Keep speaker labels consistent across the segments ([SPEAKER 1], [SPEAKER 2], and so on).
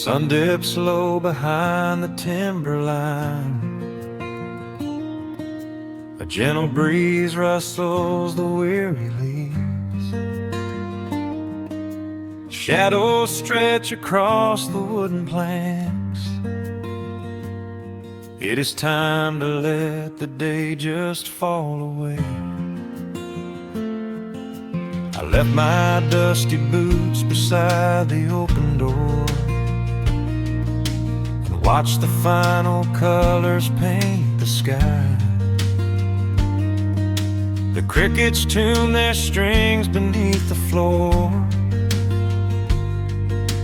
[SPEAKER 1] sun dips low behind the timberline. A gentle breeze rustles the weary leaves. Shadows stretch across the wooden planks. It is time to let the day just fall away. I left my dusty boots beside the open door and watched the final colors paint the sky. The crickets tune their strings beneath the floor,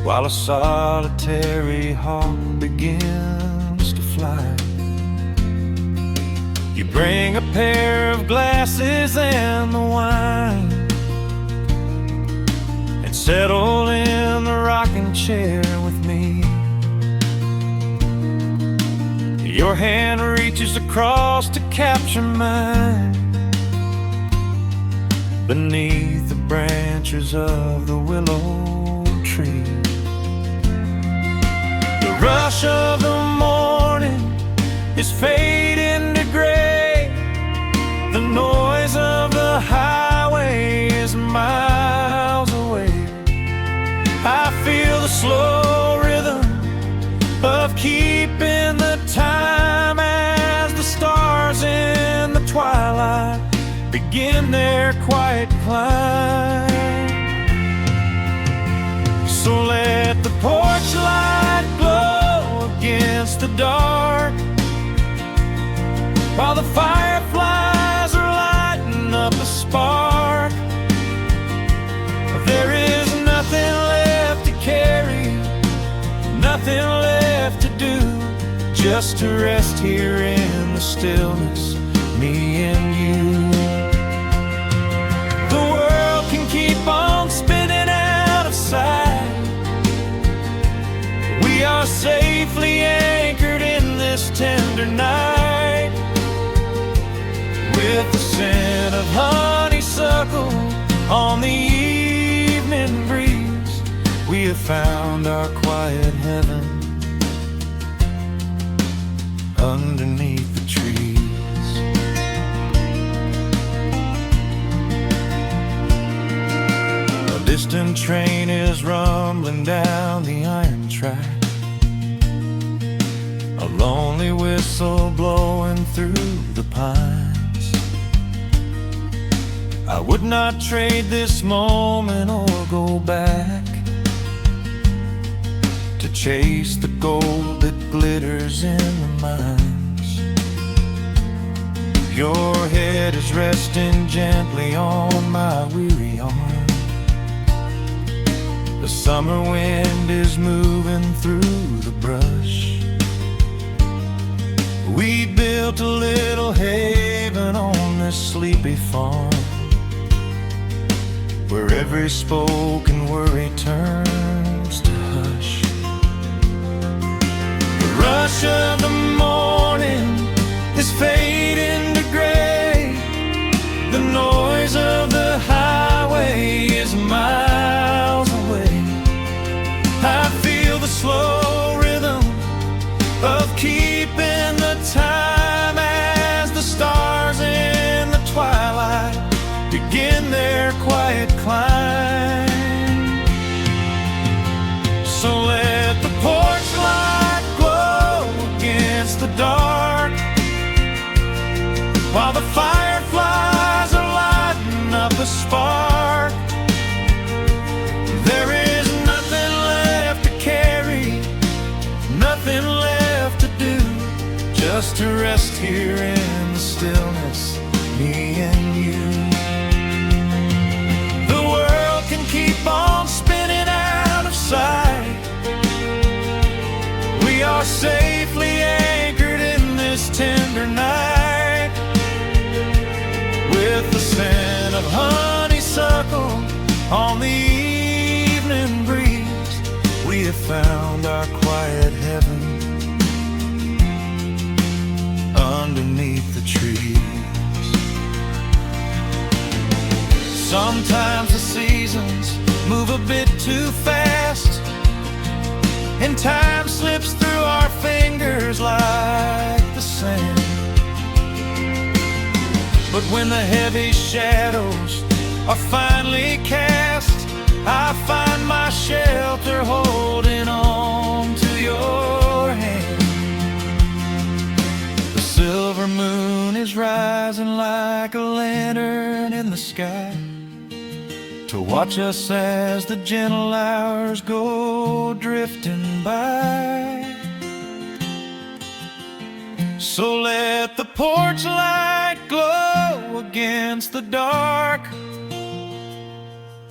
[SPEAKER 1] while a solitary hawk begins to fly. You bring a pair of glasses and the wine, and settle in the rocking chair with me. Your hand reaches across to capture mine, beneath the branches of the willow tree. The rush of the morning is fading to gray. The noise of the highway is miles away. I feel the slow rhythm of keeping the time as the stars in the twilight begin their quiet climb. So let the porch light glow against the dark, while the fireflies are lighting up a spark. There is nothing left to carry, nothing left to do, just to rest here in the stillness, me and you. The world can keep on spinning out of sight. We are safely anchored in this tender night. With the scent of honeysuckle on the evening breeze, we have found our quiet heaven underneath the trees. A distant train is rumbling down the iron track, a lonely whistle blowing through the pines. I would not trade this moment or go back to chase the gold that glitters in the mines. Your head is resting gently on my weary arm. The summer wind is moving through the brush. We built a little haven on this sleepy farm, where every spoken worry turns to hush. The rush of the morning is fading to gray. The noise of the highway is miles away. I feel the slow rhythm of keeping the time as the stars in the twilight begin their quiet climb. So let the porch light glow against the dark, while the fireflies are lighting up a spark. There is nothing left to carry, nothing left to do, just to rest here in the stillness, me and you. Keep on spinning out of sight. We are safely anchored in this tender night. With the scent of honeysuckle on the evening breeze, we have found our quiet heaven underneath the trees. Sometimes the seasons move a bit too fast, and time slips through our fingers like the sand. But when the heavy shadows are finally cast, I find my shelter holding on to your hand. The silver moon is rising like a lantern in the sky to watch us as the gentle hours go drifting by. So let the porch light glow against the dark,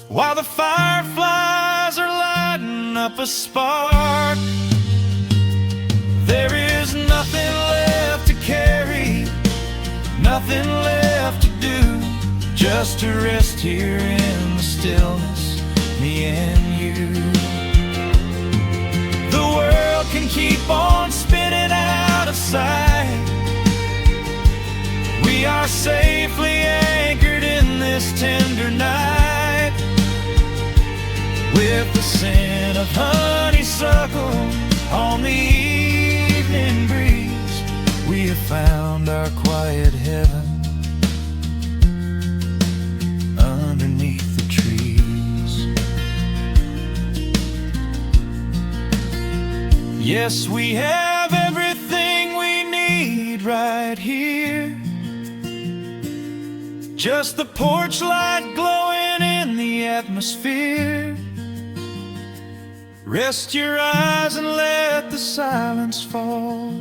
[SPEAKER 1] while the fireflies are lighting up a spark. There is nothing left to carry, nothing left to do, just to rest here in the stillness, me and you. The world can keep on spinning out of sight. We are safely anchored in this tender night. With the scent of honeysuckle on the evening breeze, we have found our quiet heaven underneath the trees. Yes, we have everything we need right here. Just the porch light glowing in the atmosphere. Rest your eyes and let the silence fall.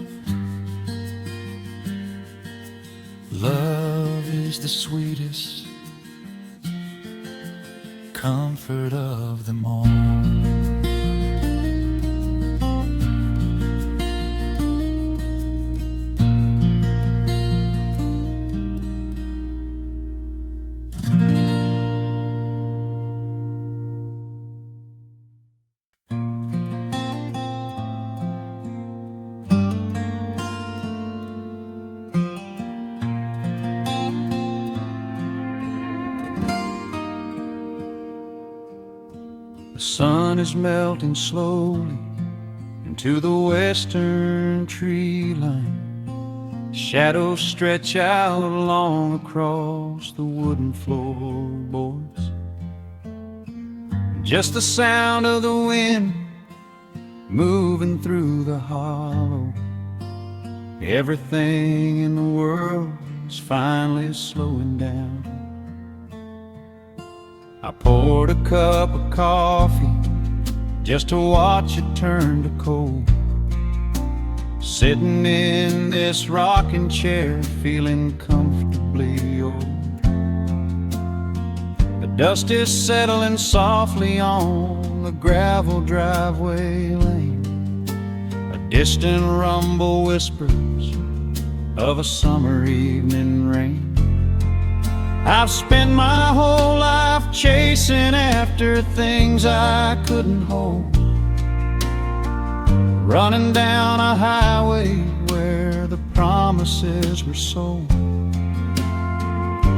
[SPEAKER 1] Love is the sweetest comfort of them all. The sun is melting slowly into the western tree line. Shadows stretch out long across the wooden floorboards. Just the sound of the wind moving through the hollow. Everything in the world is finally slowing down. I poured a cup of coffee just to watch it turn to cold. Sitting in this rocking chair, feeling comfortably old. The dust is settling softly on the gravel driveway lane. A distant rumble whispers of a summer evening rain. I've spent my whole life chasing after things I couldn't hold, running down a highway where the promises were sold.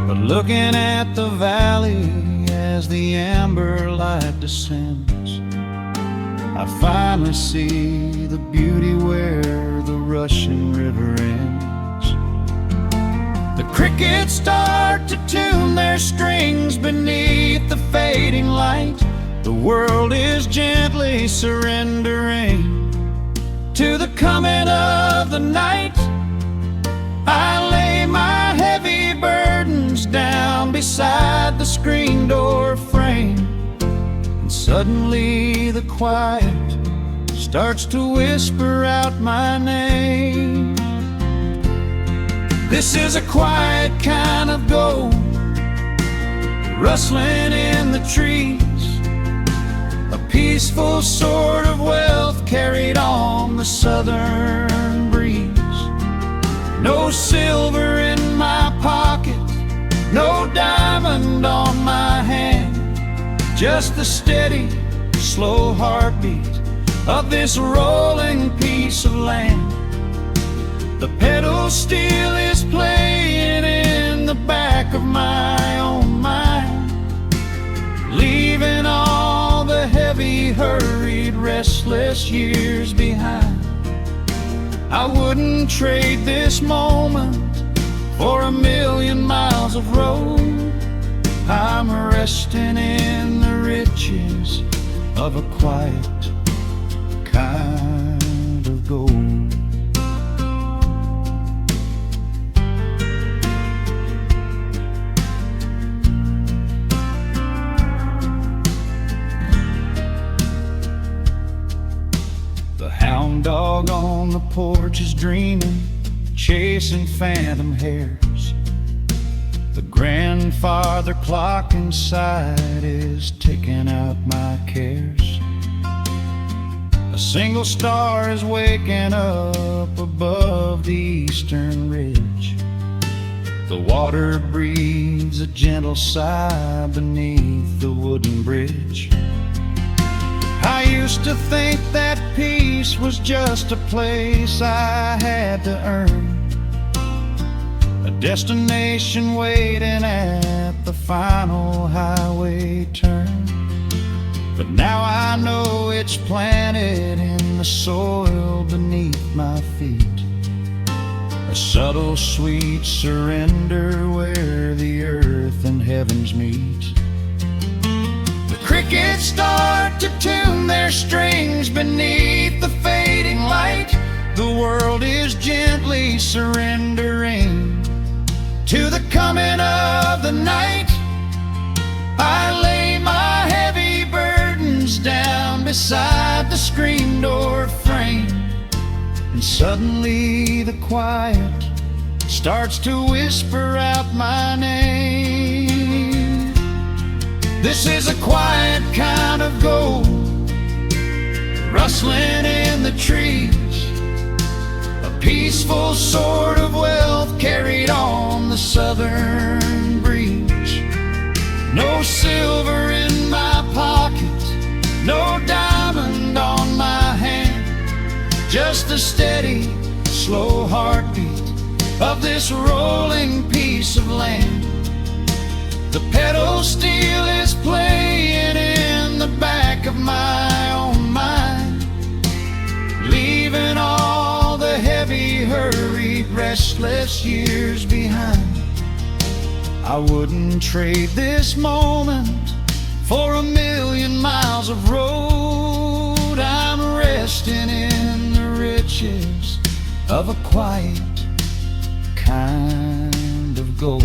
[SPEAKER 1] But looking at the valley as the amber light descends, I finally see the beauty where the rushing river ends. The crickets start to tune their strings beneath the fading light. The world is gently surrendering to the coming of the night. I lay my heavy burdens down beside the screen door frame, and suddenly the quiet starts to whisper out my name. This is a quiet kind of gold, rustling in the trees, a peaceful sort of wealth carried on the southern breeze. No silver in my pocket, no diamond on my hand, just the steady, slow heartbeat of this rolling piece of land. The pedal steel is playing in the back of my own mind, leaving all the heavy, hurried, restless restless years behind. I wouldn't trade this moment for 1,000,000 miles of road. I'm resting in the riches of a quiet kind of gold. The hound dog on the porch is dreaming, chasing phantom hares. The grandfather clock inside is ticking out my cares. A single star is waking up above the eastern ridge. The water breathes a gentle sigh beneath the wooden bridge. I used to think that peace was just a place I had to earn, a destination waiting at the final highway turn. But now I know it's planted in the soil beneath my feet, a subtle sweet surrender where the earth and heavens meet. Crickets start to tune their strings beneath the fading light. The world is gently surrendering to the coming of the night. I lay my heavy burdens down beside the screen door frame, and suddenly the quiet starts to whisper out my name. This is a quiet kind of gold, rustling in the trees, a peaceful sort of wealth carried on the southern breeze. No silver in my pocket, no diamond on my hand, just a steady, slow heartbeat of this rolling piece of land. The pedal steel is playing in the back of my own mind, leaving all the heavy, hurried, restless years behind. I wouldn't trade this moment for 1,000,000 miles of road. I'm resting in the riches of a quiet kind of gold.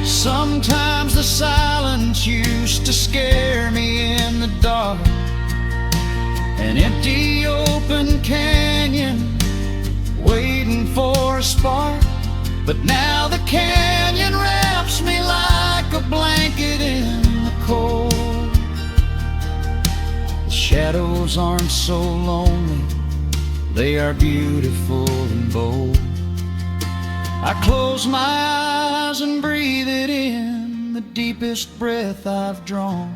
[SPEAKER 1] Sometimes the silence used to scare me in the dark, an empty open canyon waiting for a spark. But now the canyon wraps me like a blanket in the cold. The shadows aren't so lonely, they are beautiful and bold. I close my eyes and breathe it in, the deepest breath I've drawn.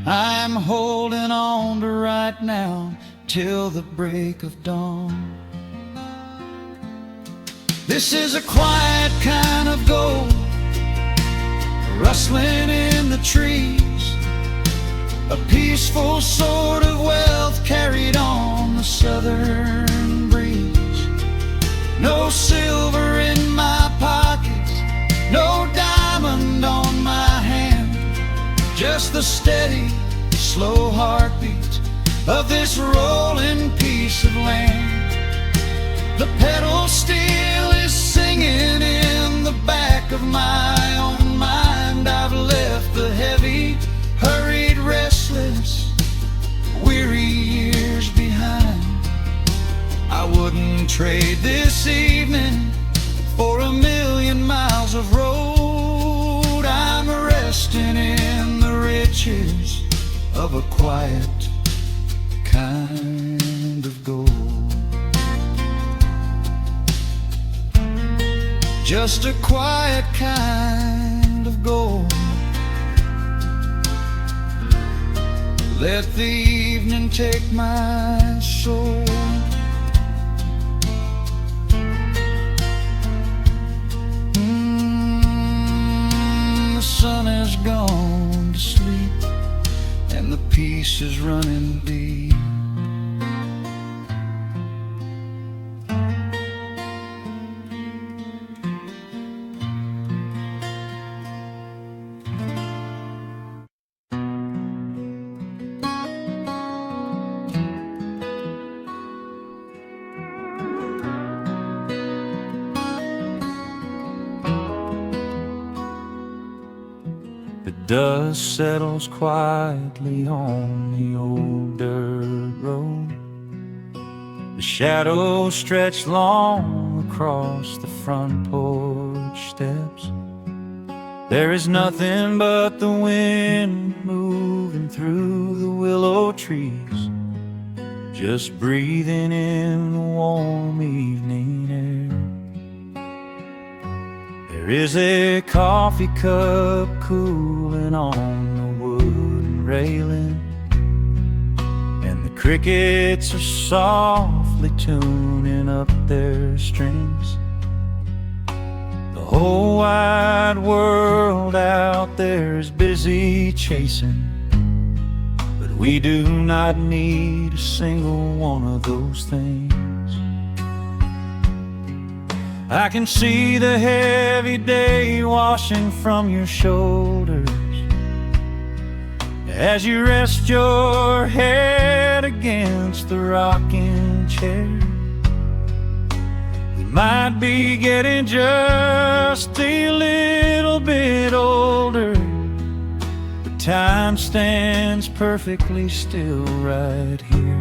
[SPEAKER 1] I'm holding on to right now till the break of dawn. This is a quiet kind of gold, rustling in the trees, a peaceful sort of wealth carried on the southern breeze. No silver in my pocket, no diamond on my hand, just the steady, slow heartbeat of this rolling piece of land. The pedal steel is singing in the back of my own mind. I've left the heavy, hurried, restless, weary years behind. I wouldn't trade this evening for 1,000,000 miles of road. I'm resting in the riches of a quiet kind of gold. Just a quiet kind of gold. Let the evening take my soul. The sun has gone to sleep. peace is running deep. The dust settles quietly on the old dirt road. The shadows stretch long across the front porch steps. There is nothing but the wind moving through the willow trees, just breathing in the warm evening air. There is a coffee cup cooling on the wooden railing, and the crickets are softly tuning up their strings. The whole wide world out there is busy chasing, but we do not need a single one of those things. I can see the heavy day washing from your shoulders as you rest your head against the rocking chair. We might be getting just a little bit older, but time stands perfectly still right here.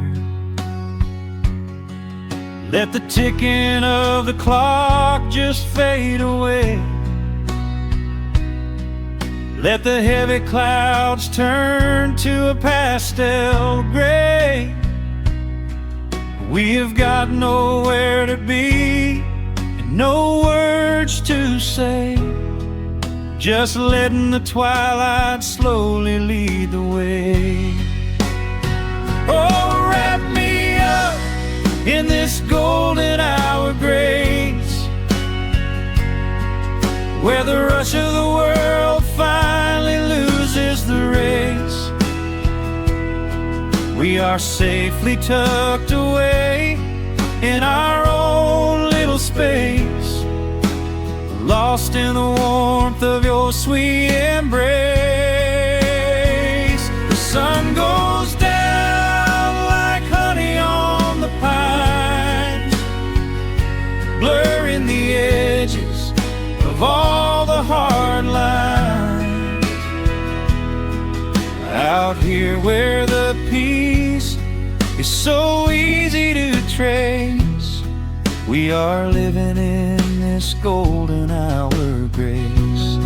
[SPEAKER 1] Let the ticking of the clock just fade away. Let the heavy clouds turn to a pastel gray. We have got nowhere to be and no words to say, just letting the twilight slowly lead the way. Oh, wrap me up in this golden hour grace, where the rush of the world finally loses the race. We are safely tucked away in our own little space, lost in the warmth of your sweet embrace. The sun goes down like honey on the pines, blurring the edges of all the hard lines. Out here where the peace is so easy to trace, we are living in this golden hour grace.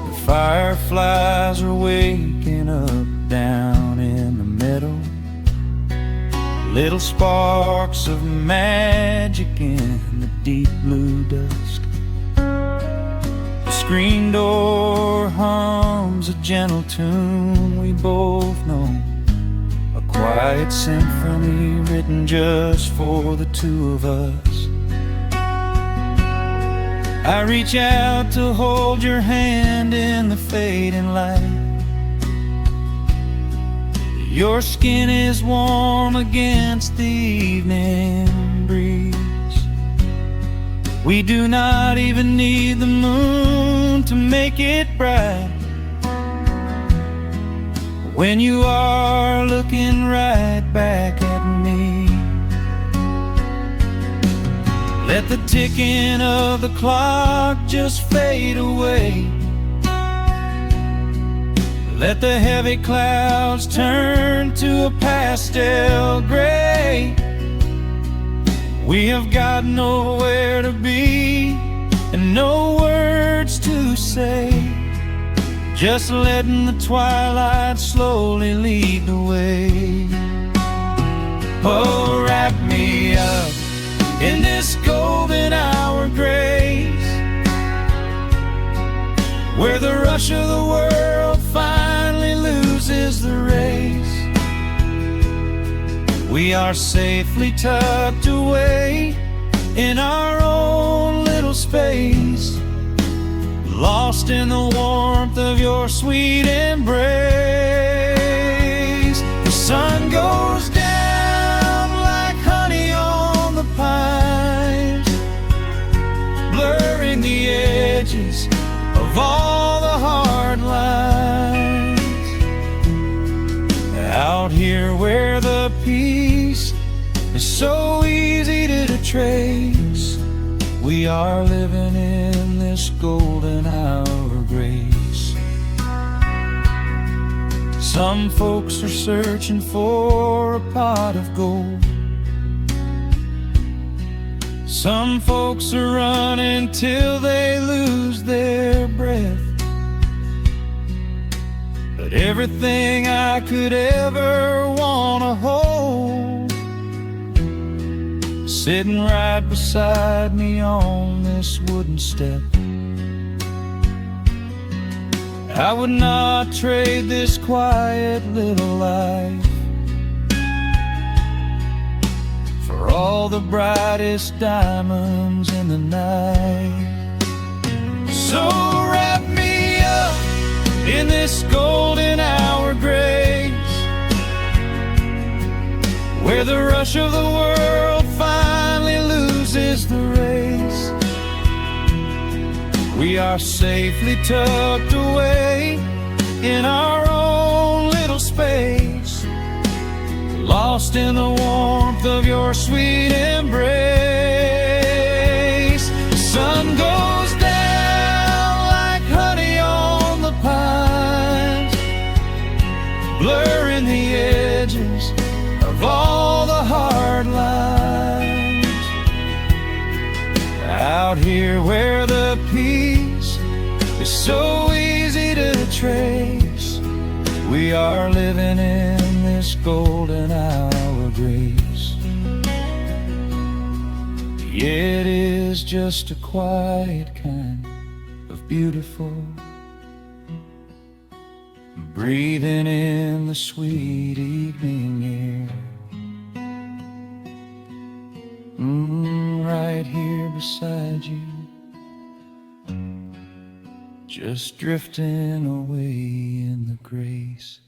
[SPEAKER 1] The fireflies are waking up down in the meadow, little sparks of magic in the deep blue dusk. The screen door hums a gentle tune we both know, a quiet symphony written just for the two of us. I reach out to hold your hand in the fading light. Your skin is warm against the evening breeze. We do not even need the moon to make it bright, when you are looking right back at me. Let the ticking of the clock just fade away. Let the heavy clouds turn to a pastel gray. We have got nowhere to be and no words to say, just letting the twilight slowly lead the way. Oh, wrap me up in this golden hour grace, where the rush of the world finally loses the race. We are safely tucked away in our own little space, lost in the warmth of your sweet embrace. The sun goes down like honey on the pines, blurring the edges of all the hard lines. Out here where the peace is so easy to trace, we are living in this golden hour grace. Some folks are searching for a pot of gold, some folks are running till they lose their breath. But everything I could ever wanna hold, sitting right beside me on this wooden step. I would not trade this quiet little life for all the brightest diamonds in the night. So wrap me up in this golden hour grace, where the rush of the world finally loses the race. We are safely tucked away in our own little space, lost in the warmth of your sweet embrace. The sun goes down like honey on the pines, blurring the edges of all the hard lines. Out here where the peace is so easy to trace, we are living in this golden hour grace. Yeah, it is just a quiet kind of beautiful, breathing in the sweet evening air. Right here beside you, just drifting away in the grace.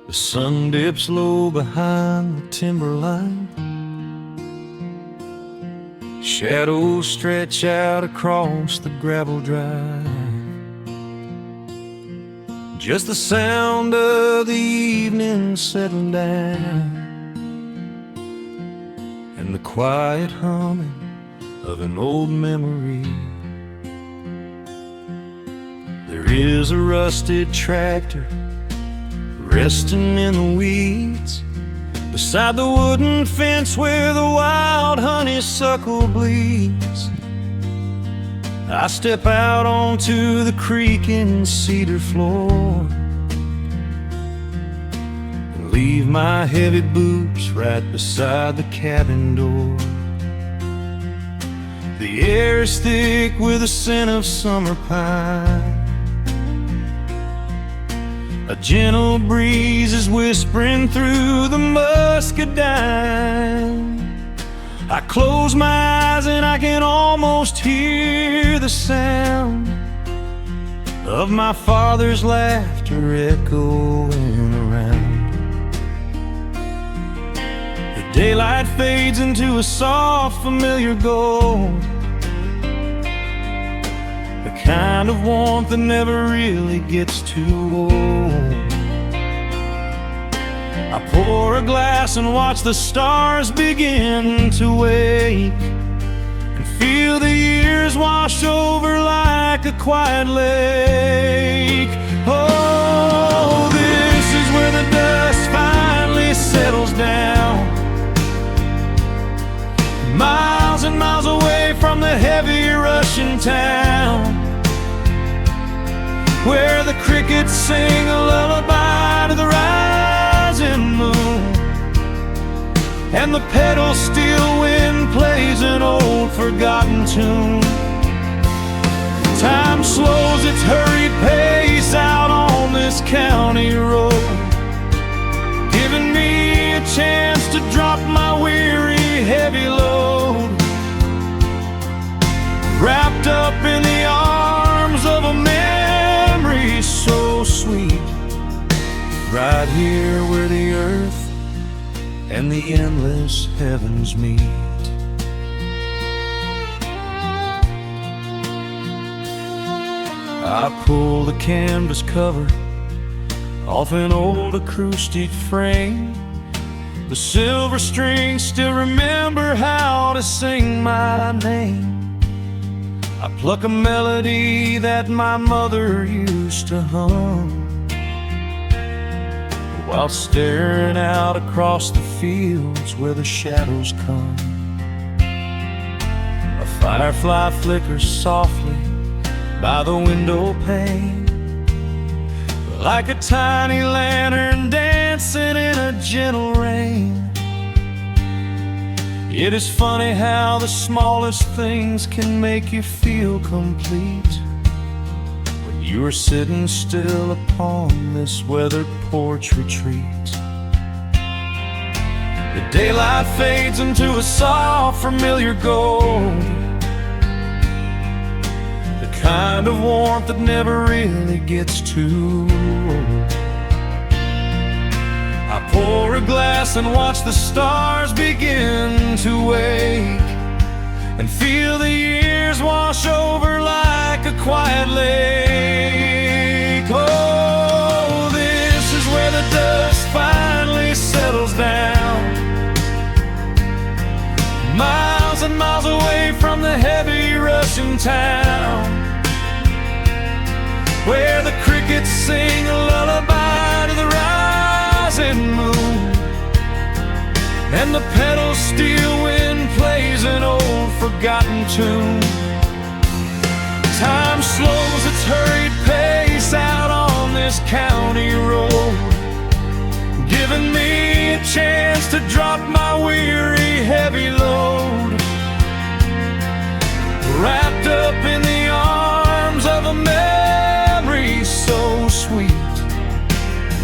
[SPEAKER 1] The sun dips low behind the timberline, shadows stretch out across the gravel drive. Just the sound of the evening settling down, and the quiet humming of an old memory. There is a rusted tractor resting in the weeds beside the wooden fence where the wild honeysuckle bleeds. I step out onto the creaking cedar floor and leave my heavy boots right beside the cabin door. The air is thick with the scent of summer pine. A gentle breeze is whispering through the muscadine. I close my eyes and I can almost hear the sound of my father's laughter echoing around. The daylight fades into a soft, familiar gold, the kind of warmth that never really gets too old. I pour a glass and watch the stars begin to wake, and feel the years wash over like a quiet lake. Oh, this is where the dust finally settles down, miles and miles away from the heavy Russian town, where the crickets sing a lullaby to the rising moon, and the pedal steel wind plays an old forgotten tune. Time slows its hurried pace out on this county road, giving me a chance to drop my weary, heavy load, wrapped up in the arms of a memory so sweet, right here where the earth and the endless heavens meet. I pull the canvas cover off an old acoustic frame. The silver strings still remember how to sing my name. I pluck a melody that my mother used to hum while staring out across the fields where the shadows come. A firefly flickers softly by the window pane, like a tiny lantern dancing in a gentle rain. It is funny how the smallest things can make you feel complete when you are sitting still upon this weathered porch retreat. The daylight fades into a soft, familiar gold, kind of warmth that never really gets too old. I pour a glass and watch the stars begin to wake, and feel the years wash over like a quiet lake. Oh, this is where the dust finally settles down, miles and miles away from the heavy Russian town, where the crickets sing a lullaby to the rising moon, and the pedal steel wind plays an old forgotten tune. Time slows its hurried pace out on this county road, giving me a chance to drop my weary, heavy load, wrapped up in the arms of a memory so sweet,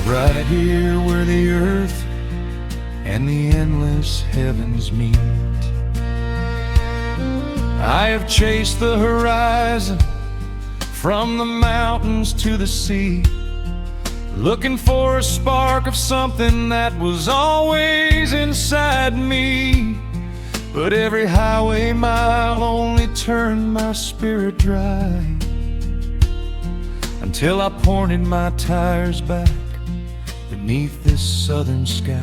[SPEAKER 1] right here where the earth and the endless heavens meet. I have chased the horizon from the mountains to the sea, looking for a spark of something that was always inside me. But every highway mile only turned my spirit dry, until I pointed my tires back beneath this southern sky.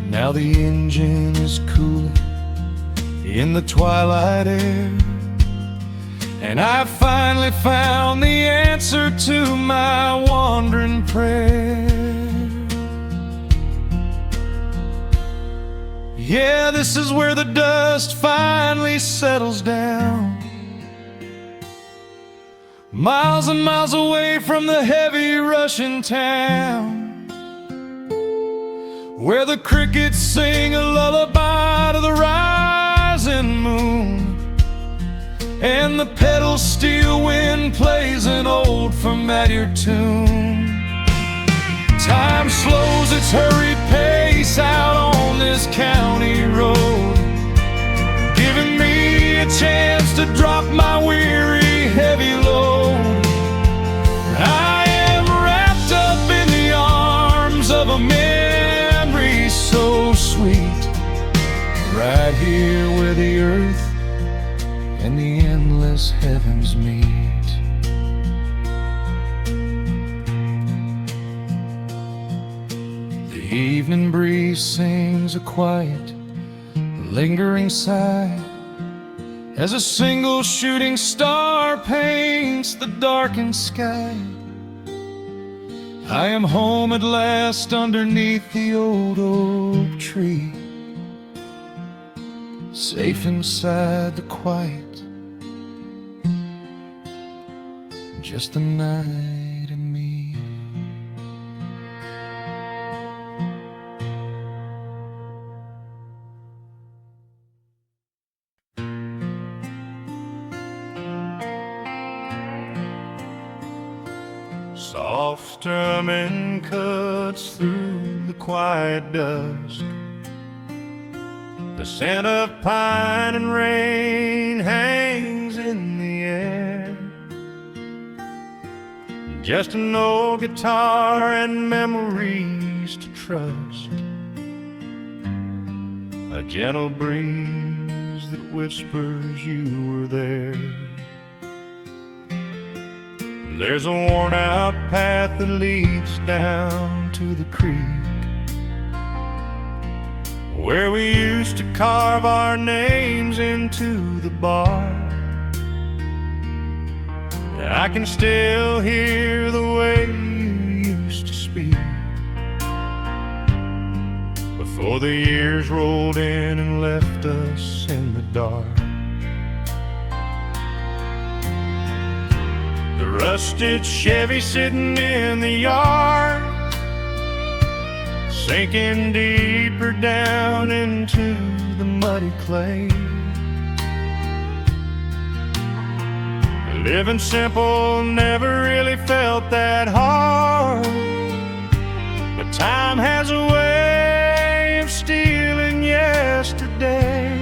[SPEAKER 1] Now the engine is cooling in the twilight air, and I finally found the answer to my wandering prayer. Yeah, this is where the dust finally settles down, miles and miles away from the heavy Russian town, where the crickets sing a lullaby to the rising moon, and the pedal steel wind plays an old familiar tune. Time slows its hurried pace out on this county road, giving me a chance to drop my weary, heavy load. I am wrapped up in the arms of a memory so sweet, right here where the earth and the endless heavens meet. The evening breeze sings a quiet, lingering sigh as a single shooting star paints the darkened sky. I am home at last underneath the old oak tree, safe inside the quiet, just the night and me. soft strumming cuts through the quiet dusk. The scent of pine and rain hangs in the air. Just an old guitar and memories to trust. A gentle breeze that whispers you were there. There's a worn-out path that leads down to the creek, where we used to carve our names into the bark. I can still hear the way you used to speak before the years rolled in and left us in the dark. The rusted Chevy sitting in the yard, sinking deeper down into the muddy clay. Living simple never really felt that hard, but time has a way of stealing yesterday.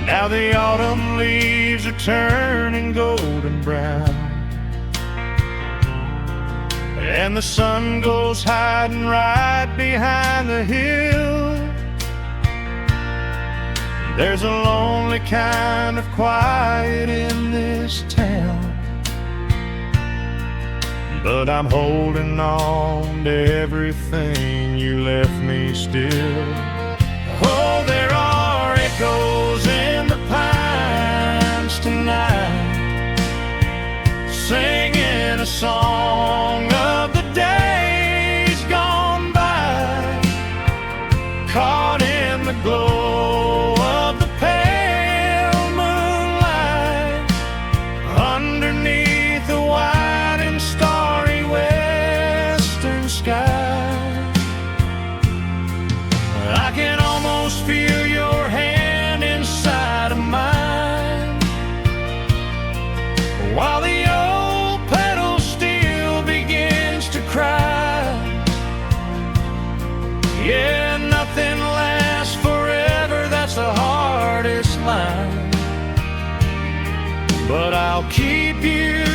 [SPEAKER 1] Now the autumn leaves are turning golden brown, and the sun goes hiding right behind the hill. There's a lonely kind of quiet in this town, but I'm holding on to everything you left me still. Oh, there are echoes in the pines tonight, singing a song of the days gone by, caught in the glow of the pale moonlight, underneath the wide and starry western sky. I can almost feel your hand inside of mine, while the old pedal steel begins to cry. Yeah, nothing lasts forever, that's the hardest line, but I'll keep you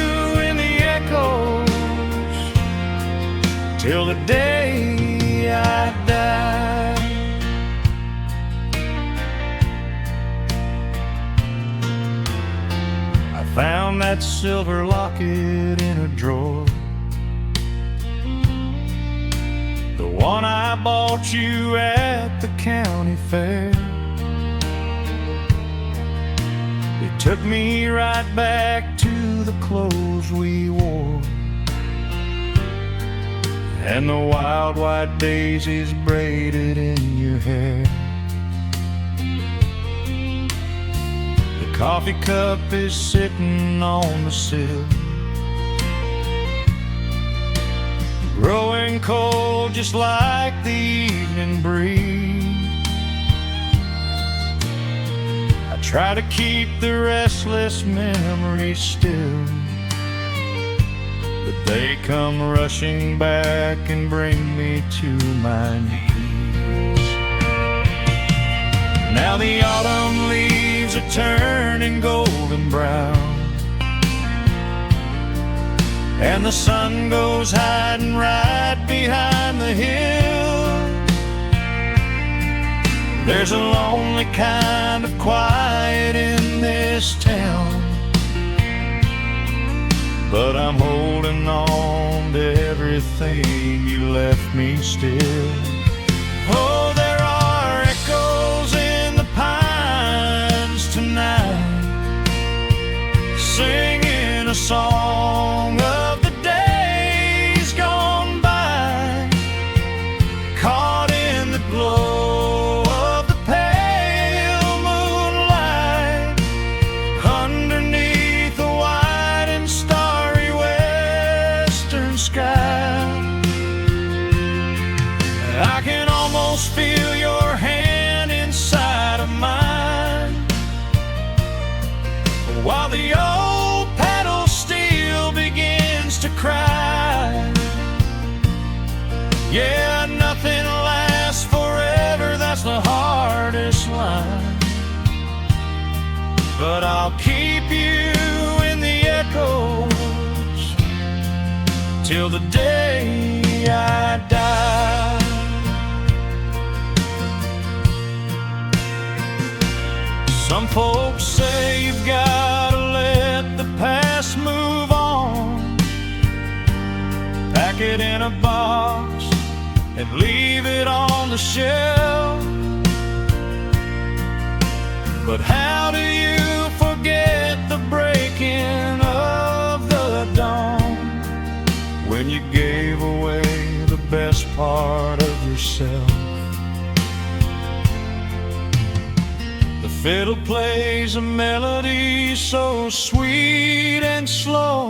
[SPEAKER 1] in the echoes till the day I die. I found that silver locket in a drawer, the one I bought you at the county fair. It took me right back to the clothes we wore, and the wild white daisies braided in your hair. The coffee cup is sitting on the sill, growing cold just like the evening breeze. I try to keep the restless memories still, but they come rushing back and bring me to my knees. Now the autumn leaves are turning golden brown, and the sun goes hiding right behind the hill. There's a lonely kind of quiet in this town, but I'm holding on to everything you left me still. Oh, there are echoes in the pines tonight, singing a song of the days gone by, caught in the glow of the pale moonlight, underneath the wide and starry western sky. I can almost but I'll keep you in the echoes till the day I die. Some folks say you've gotta let the past move on, pack it in a box and leave it on the shelf. But how do you forget the breaking of the dawn, when you gave away the best part of yourself? The fiddle plays a melody so sweet and slow,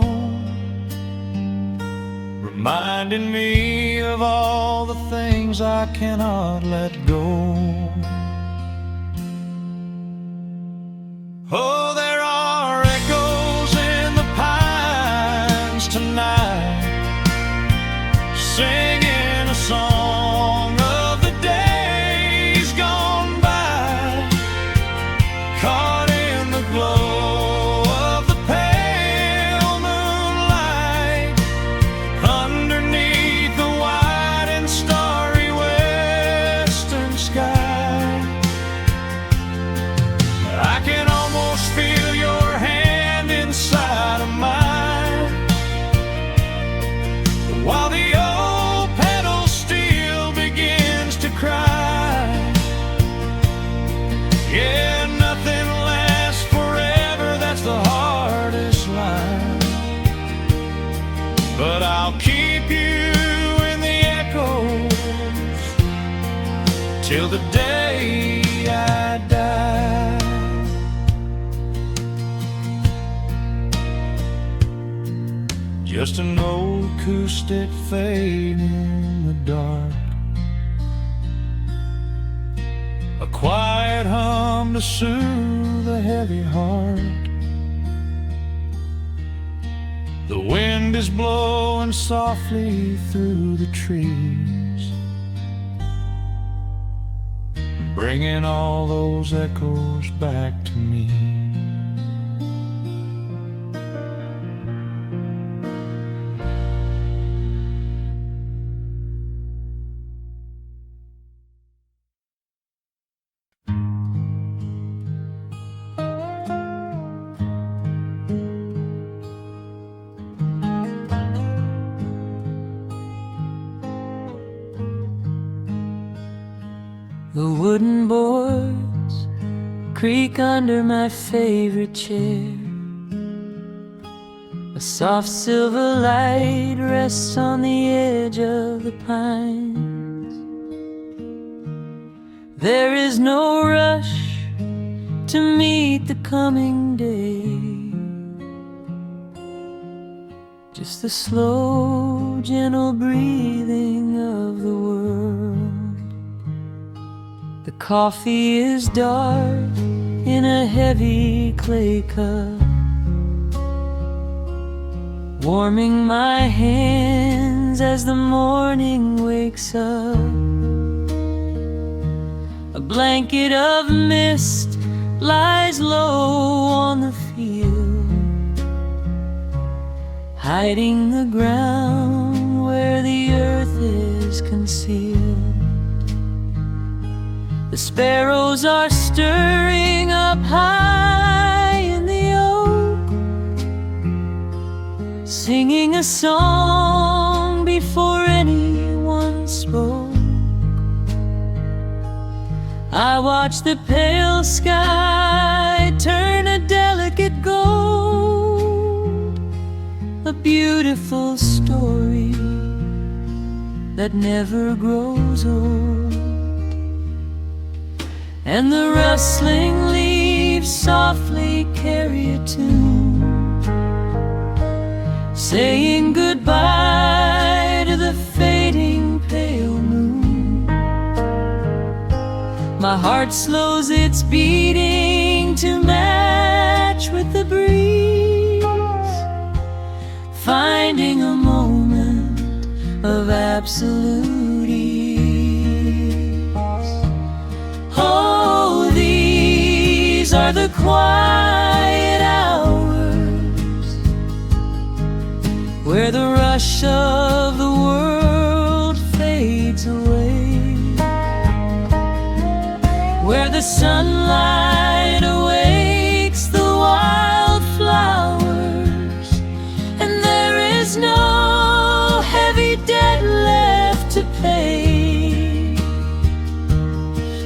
[SPEAKER 1] reminding me of all the things I cannot let go. Oh, there are echoes in the pines tonight, singing a song of the days gone by, caught in the glow of the pale moonlight, underneath the wide and starry western sky. I can almost feel your hand inside of mine, while the old pedal steel begins to cry. Yeah, nothing lasts forever, that's the hardest line, but I'll keep you in the echoes till the day I die. Just an old acoustic fading in the dark, a quiet hum to soothe a heavy heart. The wind is blowing softly through the trees, bringing all those echoes back to me.
[SPEAKER 2] The wooden boards creak under my favorite chair. A soft silver light rests on the edge of the pines. There is no rush to meet the coming day, just the slow, gentle breathing of the world. The coffee is dark in a heavy clay cup, warming my hands as the morning wakes up. A blanket of mist lies low on the field, hiding the ground where the earth is concealed. The sparrows are stirring up high in the oak, singing a song before anyone spoke. I watch the pale sky turn a delicate gold, a beautiful story that never grows old. And the rustling leaves softly carry a tune, saying goodbye to the fading pale moon. My heart slows its beating to match with the breeze, finding a moment of absolute ease. Oh, these These are the quiet hours where the rush of the world fades away, where the sunlight awakes the wildflowers, and there is no heavy debt left to pay,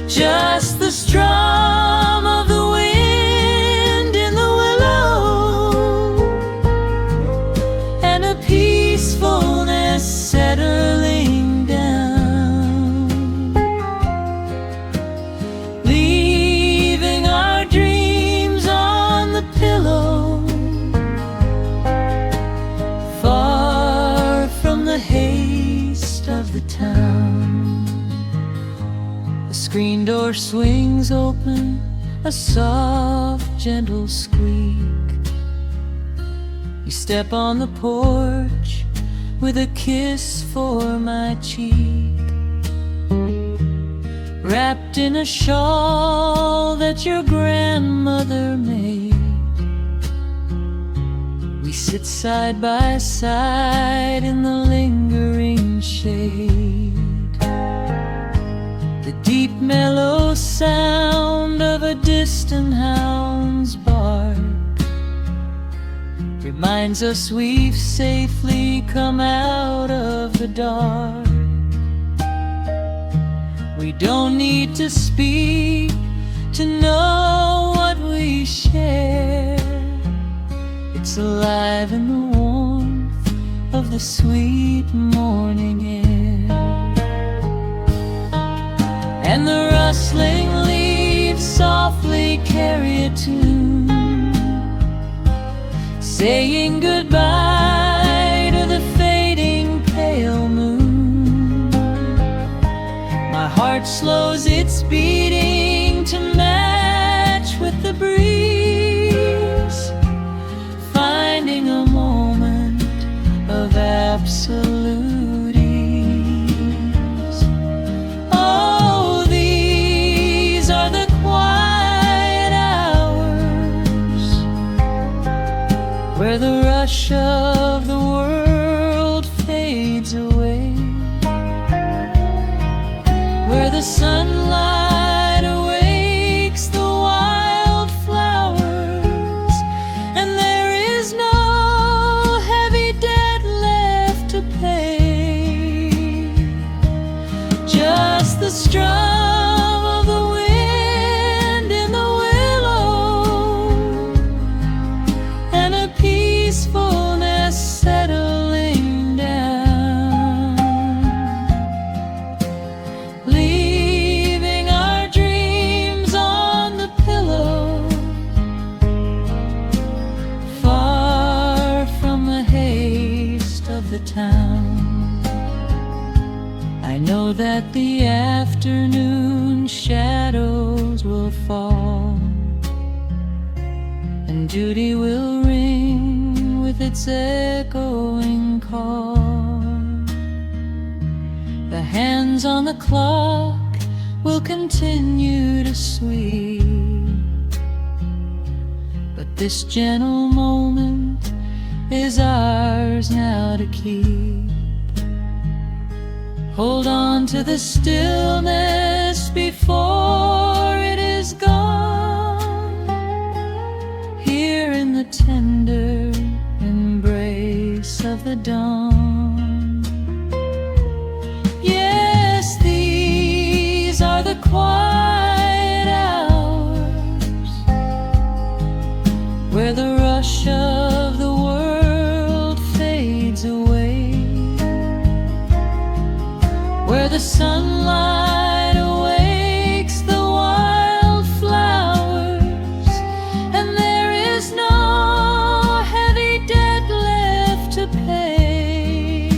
[SPEAKER 2] just the strum of the wind in the willow, and a peacefulness settling down, leaving our dreams on the pillow, far from the haste of the town. The screen door swings open, a soft, gentle squeak. You step on the porch with a kiss for my cheek, wrapped in a shawl that your grandmother made. We sit side by side in the lingering shade. The deep mellow sound of a distant hound's bark reminds us we've safely come out of the dark. We don't need to speak to know what we share. It's alive in the warmth of the sweet morning air, and the rustling leaves softly carry a tune, saying goodbye to the fading pale moon. My heart slows its beating to match with the breeze, finding a moment of absolute ease. Oh, these are the quiet hours where the rush of the world fades away, where the sunlight awakes the wildflowers, and there is no heavy debt left to pay, just the strum of the wind in the willow, and a peacefulness settling down, leaving our dreams on the pillow, far from the haste of the town. I know that the afternoon shadows will fall, and duty will ring with its echoing call. The hands on the clock will continue to sweep, but this gentle moment is ours now to keep. Hold on to the stillness before it is gone, here in the tender embrace of the dawn. Yes, these are the quiet hours where the rush of the world fades away, where the sunlight awakes the wildflowers, and there is no heavy debt left to pay,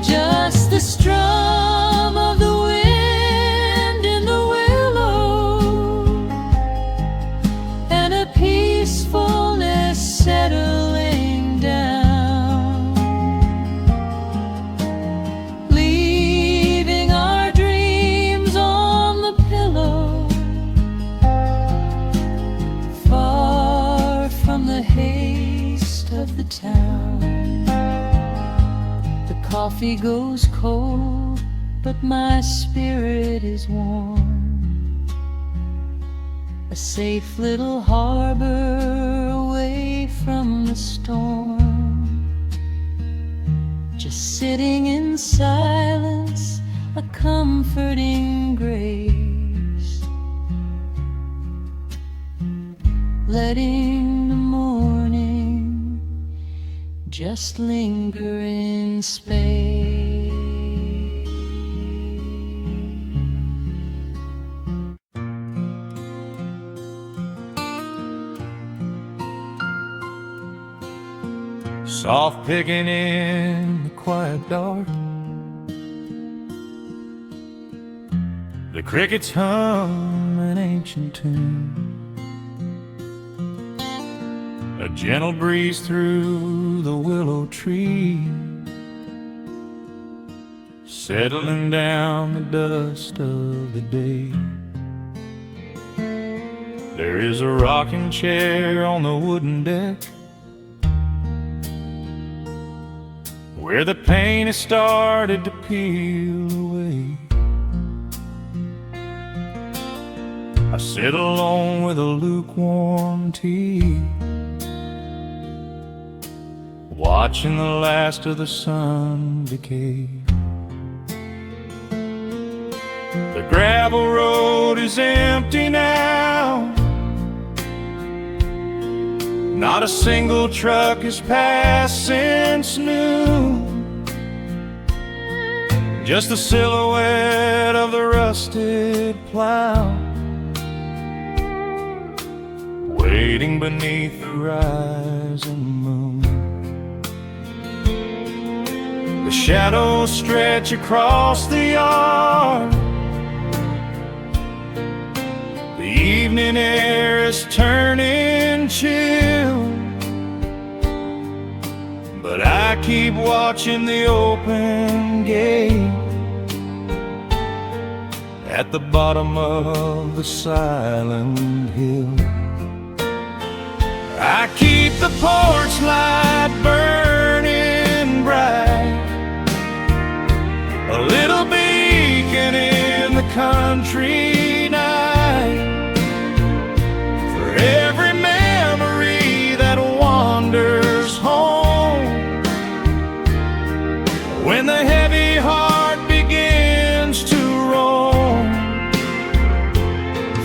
[SPEAKER 2] just the strum of the wind in the willow, and a peacefulness settling down, leaving town. The coffee goes cold, but my spirit is warm. A safe little harbor away from the storm. Just sitting in silence, a comforting grace, letting the morning just linger in space.
[SPEAKER 1] Soft picking in the quiet dark, the crickets hum an ancient tune. A gentle breeze through the willow tree, settling down the dust of the day. There is a rocking chair on the wooden deck, where the paint has started to peel away. I sit alone with a lukewarm tea, watching the last of the sun decay. The gravel road is empty now, not a single truck has passed since noon. Just the silhouette of the rusted plow, waiting beneath the rising moon. The shadows stretch across the yard, the evening air is turning chill, but I keep watching the open gate at the bottom of the silent hill. I keep the porch light burning bright, a little beacon in the country night, for every memory that wanders home. When the heavy heart begins to roam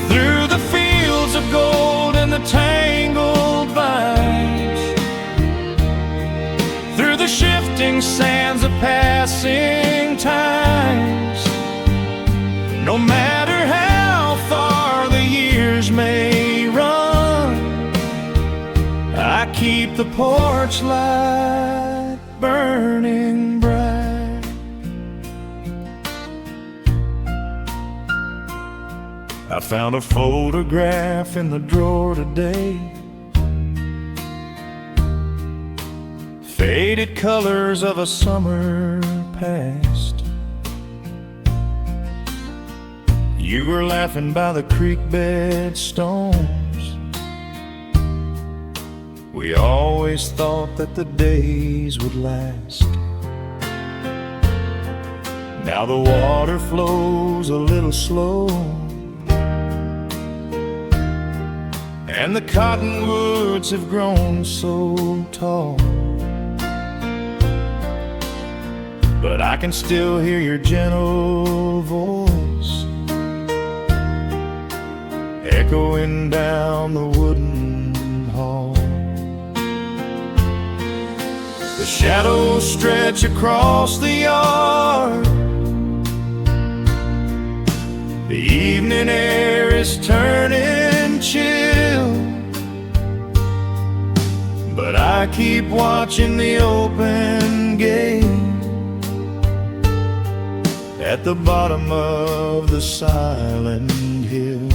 [SPEAKER 1] through the fields of gold and the tangled vines, through the shifting sands of passing times, no matter how far the years may run, I keep the porch light burning bright. I found a photograph in the drawer today, faded colors of a summer past. You were laughing by the creek bed stones. We always thought that the days would last. Now the water flows a little slow, and the cottonwoods have grown so tall, but I can still hear your gentle voice echoing down the wooden hall. The shadows stretch across the yard, the evening air is turning chill, but I keep watching the open gate at the bottom of the silent hill.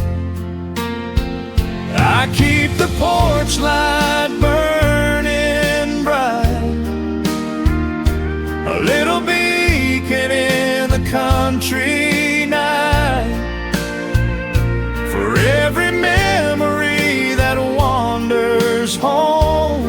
[SPEAKER 1] I keep the porch light burning bright, a little beacon in the country night, for every memory that wanders home.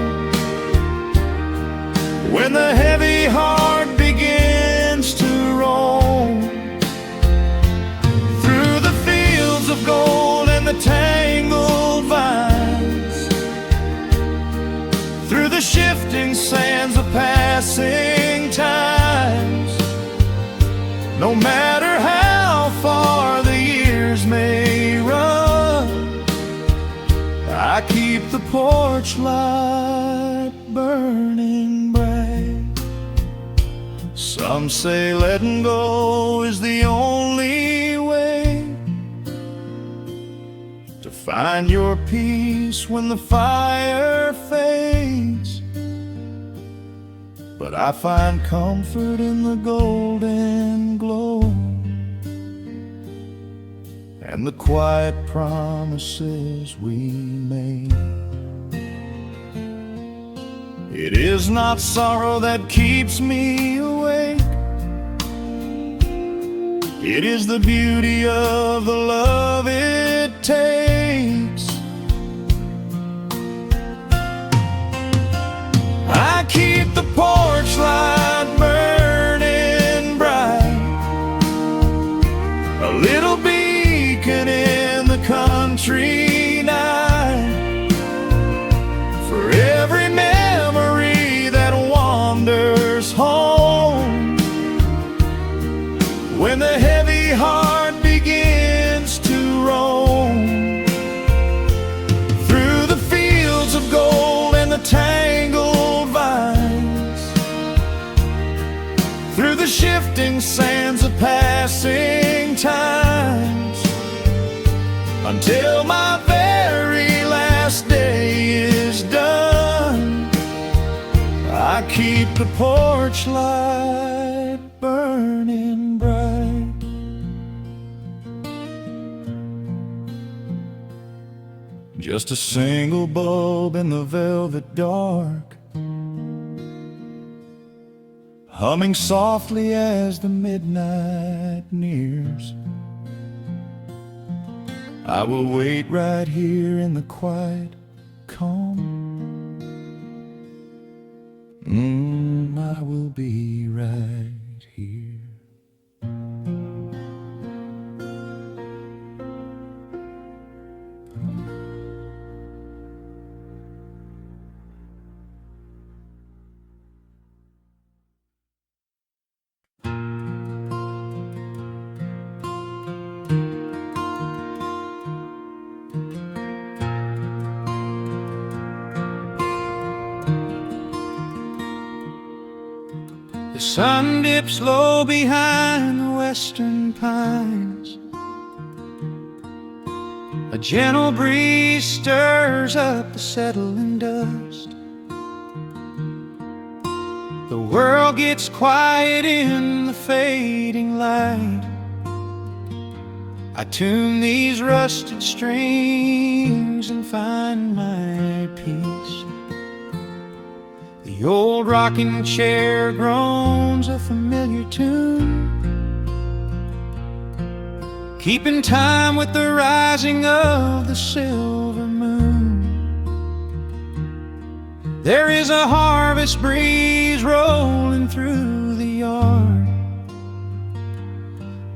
[SPEAKER 1] passing times. No matter how far the years may run, I keep the porch light burning bright. Some say letting go is the only way to find your peace when the fire fades. But I find comfort in the golden glow and the quiet promises we made. It is not sorrow that keeps me awake. It is the beauty of the love it takes. I keep the porch light burning bright, a little beacon in the country night, for every memory that wanders home. When the heavy heart begins to roam through the fields of gold and the tangled vines, through the shifting sands of passing times, until my very last day is done, I keep the porch light burning bright. Just a single bulb in the velvet dark, humming softly as the midnight nears. I will wait right here in the quiet calm. I will be right here. The sun dips low behind the western pines. A gentle breeze stirs up the settling dust. The world gets quiet in the fading light. I tune these rusted strings and find my peace. The old rocking chair groans a familiar tune, keeping time with the rising of the silver moon. There is a harvest breeze rolling through the yard,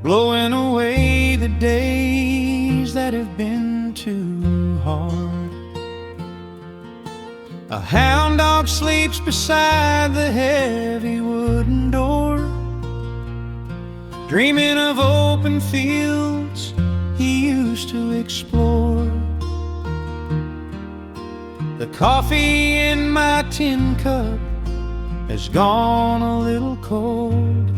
[SPEAKER 1] blowing away the days that have been too hard. A hound dog sleeps beside the heavy wooden door, dreaming of open fields he used to explore. The coffee in my tin cup has gone a little cold,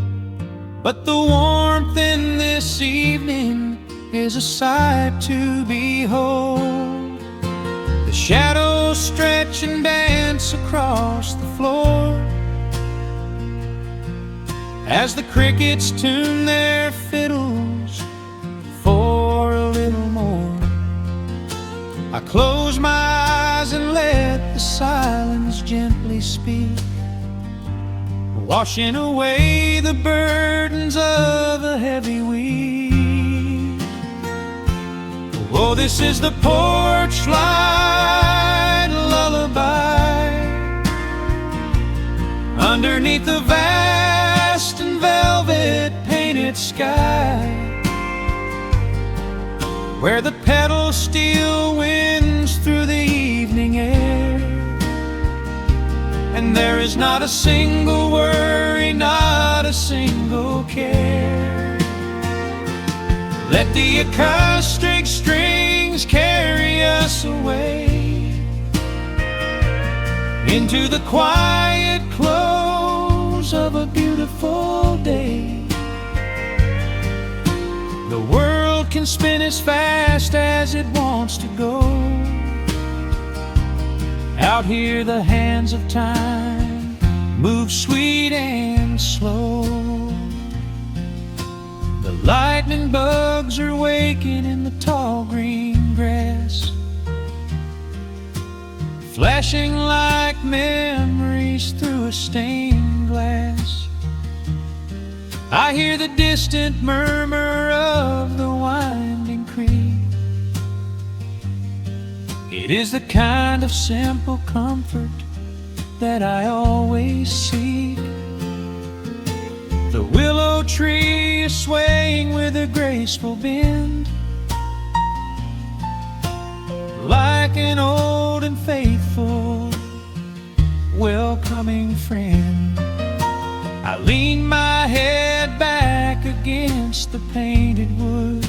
[SPEAKER 1] but the warmth in this evening is a sight to behold. The shadows stretch and dance across the floor as the crickets tune their fiddles for a little more. I close my eyes and let the silence gently speak, washing away the burdens of a heavy week. Oh, this is the porch light lullaby underneath the vast and velvet painted sky, where the petals steal winds through the evening air, and there is not a single worry, not a single care. Let the acoustic strings carry us away into the quiet close of a beautiful day. The world can spin as fast as it wants to go. Out here the hands of time move sweet and slow. The lightning bugs are waking in the tall green grass, flashing like memories through a stained glass. I hear the distant murmur of the winding creek. It is the kind of simple comfort that I always seek. The willow tree is swaying with a graceful bend, like an old and faithful welcoming friend. I lean my head back against the painted wood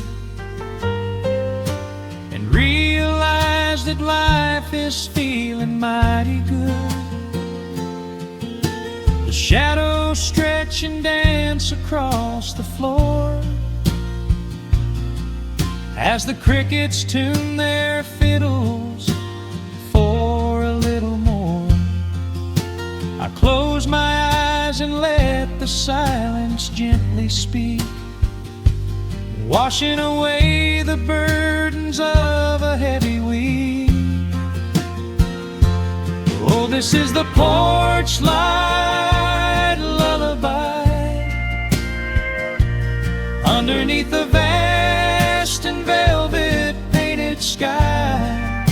[SPEAKER 1] and realize that life is feeling mighty good. The shadows stretch and dance across the floor as the crickets tune their fiddles for a little more. I close my eyes and let the silence gently speak, washing away the burdens of a heavy week. Oh, this is the porch light lullaby underneath the vast and velvet painted sky,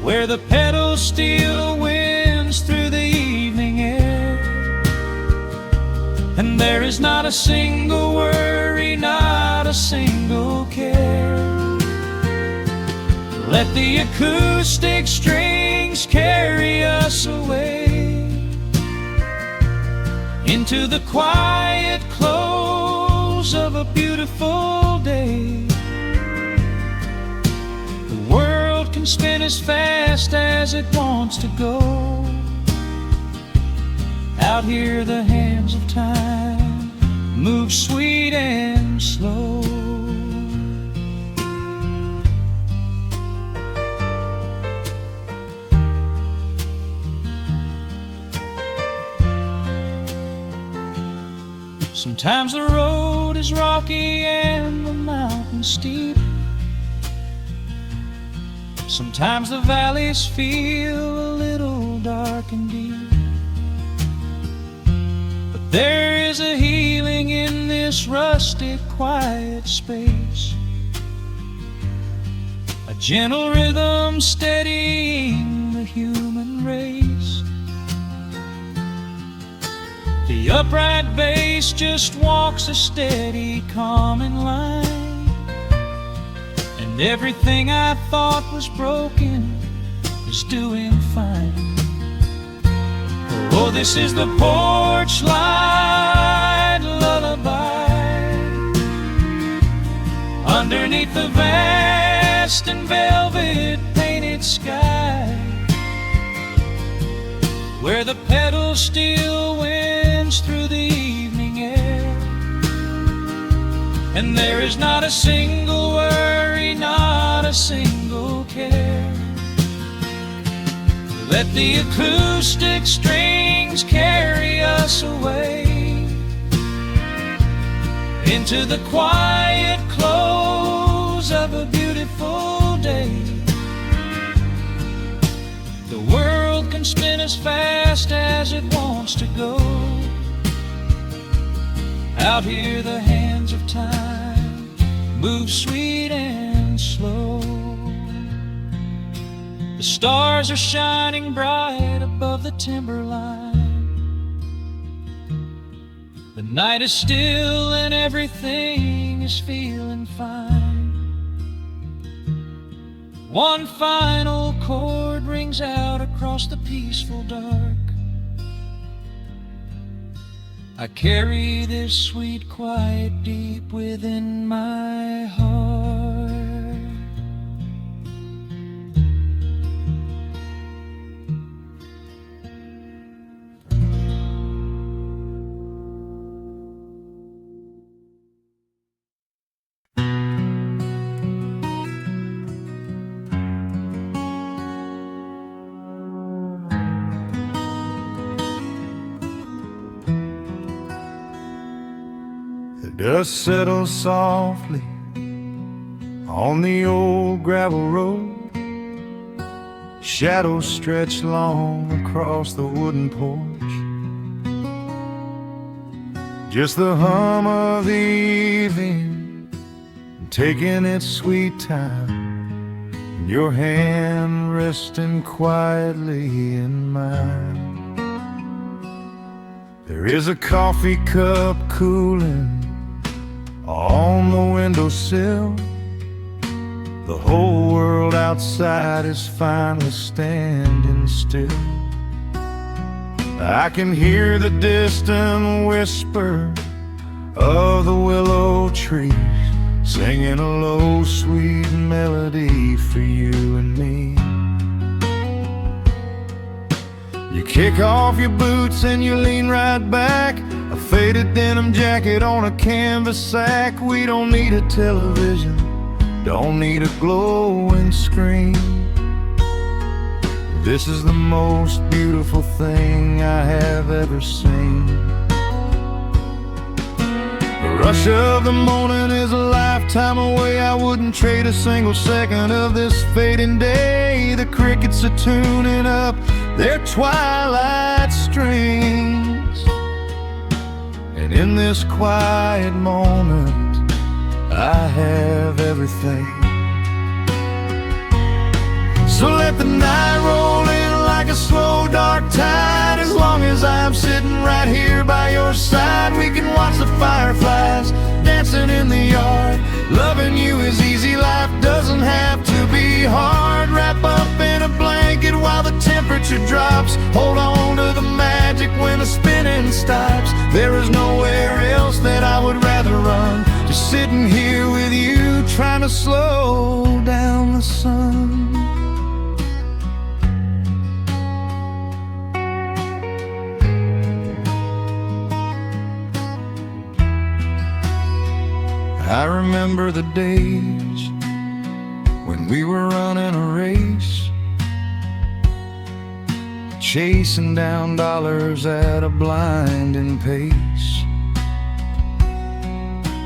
[SPEAKER 1] where the petals still winds through the evening air, and there is not a single worry, not a single care. Let the acoustic strings carry us away into the quiet close of a beautiful day. The world can spin as fast as it wants to go. Out here the hands of time move sweet and slow. Sometimes the road is rocky and the mountain steep. Sometimes the valleys feel a little dark and deep. But there is a healing in this rustic, quiet space, a gentle rhythm steadying the human race. The upright bass just walks a steady, calming line, and everything I thought was broken is doing fine. Oh, this is the porch light lullaby underneath the vast and velvet painted sky, where the petals still winds through the evening air, and there is not a single worry, not a single care. Let the acoustic strings carry us away into the quiet close of a beautiful day. The world can spin as fast as it wants to go. Out here the hands of time move sweet and slow. The stars are shining bright above the timberline. The night is still and everything is feeling fine. One final chord rings out across the peaceful dark. I carry this sweet quiet deep within my heart. The dust settles softly on the old gravel road. Shadows stretch long across the wooden porch. Just the hum of the evening taking its sweet time, and your hand resting quietly in mine. There is a coffee cup cooling on the windowsill. The whole world outside is finally standing still. I can hear the distant whisper of the willow trees singing a low, sweet melody for you and me. You kick off your boots and you lean right back, a faded denim jacket on a canvas sack. We don't need a television, don't need a glowing screen. This is the most beautiful thing I have ever seen. The rush of the morning is a lifetime away. I wouldn't trade a single second of this fading day. The crickets are tuning up their twilight strings, and in this quiet moment I have everything. So let the night roll in like a slow dark tide. As long as I'm sitting right here by your side, we can watch the fireflies dancing in the yard. Loving you is easy, life doesn't have to be hard. Wrap up in a blanket while the temperature drops. Hold on to the magic when the spinning stops. There is nowhere else that I would rather run. Just sitting here with you, trying to slow down the sun. I remember the days when we were running a race, chasing down dollars at a blinding pace.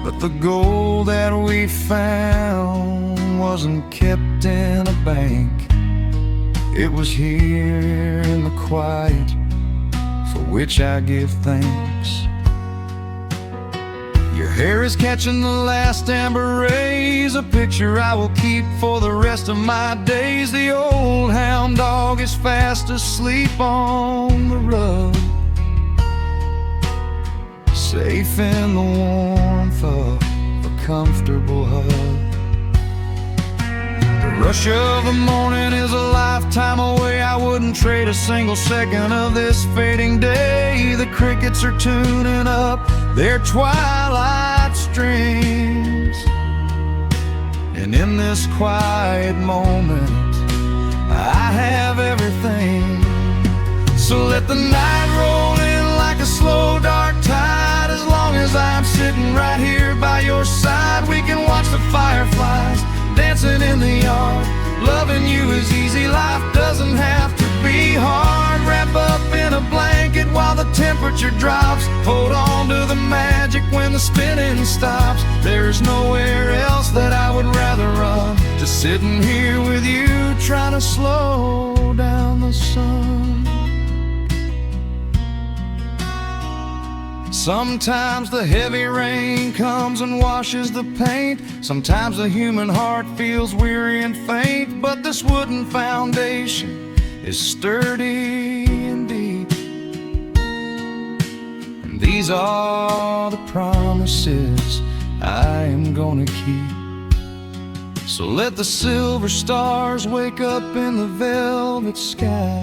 [SPEAKER 1] But the gold that we found wasn't kept in a bank. It was here in the quiet, for which I give thanks. Your hair is catching the last amber rays, a picture I will keep for the rest of my days. The old hound dog is fast asleep on the rug, safe in the warmth of a comfortable hug. The rush of the morning is a lifetime away. I wouldn't trade a single second of this fading day. The crickets are tuning up their twilight strings, and in this quiet moment I have everything. So let the night roll in like a slow dark tide. As long as I'm sitting right here by your side, we can watch the fireflies dancing in the yard. Loving you is easy, life doesn't have to be hard. Wrap up in a blanket while the temperature drops. Hold on to the magic when the spinning stops. There's nowhere else that I would rather run. Just sitting here with you, trying to slow down the sun. Sometimes the heavy rain comes and washes the paint. Sometimes the human heart feels weary and faint. But this wooden foundation is sturdy and deep, and these are the promises I am gonna keep. So let the silver stars wake up in the velvet sky.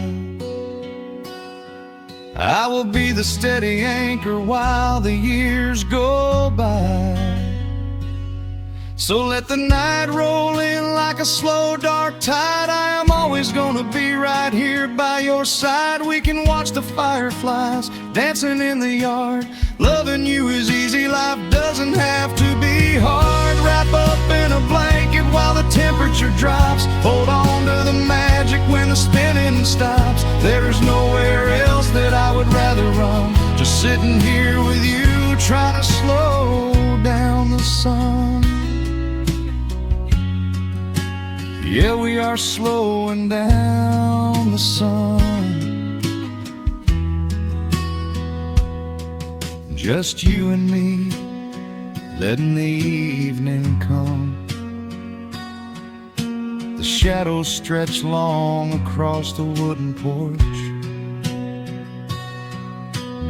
[SPEAKER 1] I will be the steady anchor while the years go by. So let the night roll in like a slow dark tide. I am always gonna be right here by your side. We can watch the fireflies dancing in the yard. Loving you is easy, life doesn't have to be hard. Wrap up in a blanket while the temperature drops. Hold on to the magic when the spinning stops. There's nowhere else that I would rather run. Just sitting here with you, trying to slow down the sun. Yeah, we are slowing down the sun. Just you and me, letting the evening come. The shadows stretch long across the wooden porch.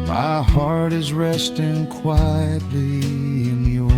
[SPEAKER 1] My heart is resting quietly in yours.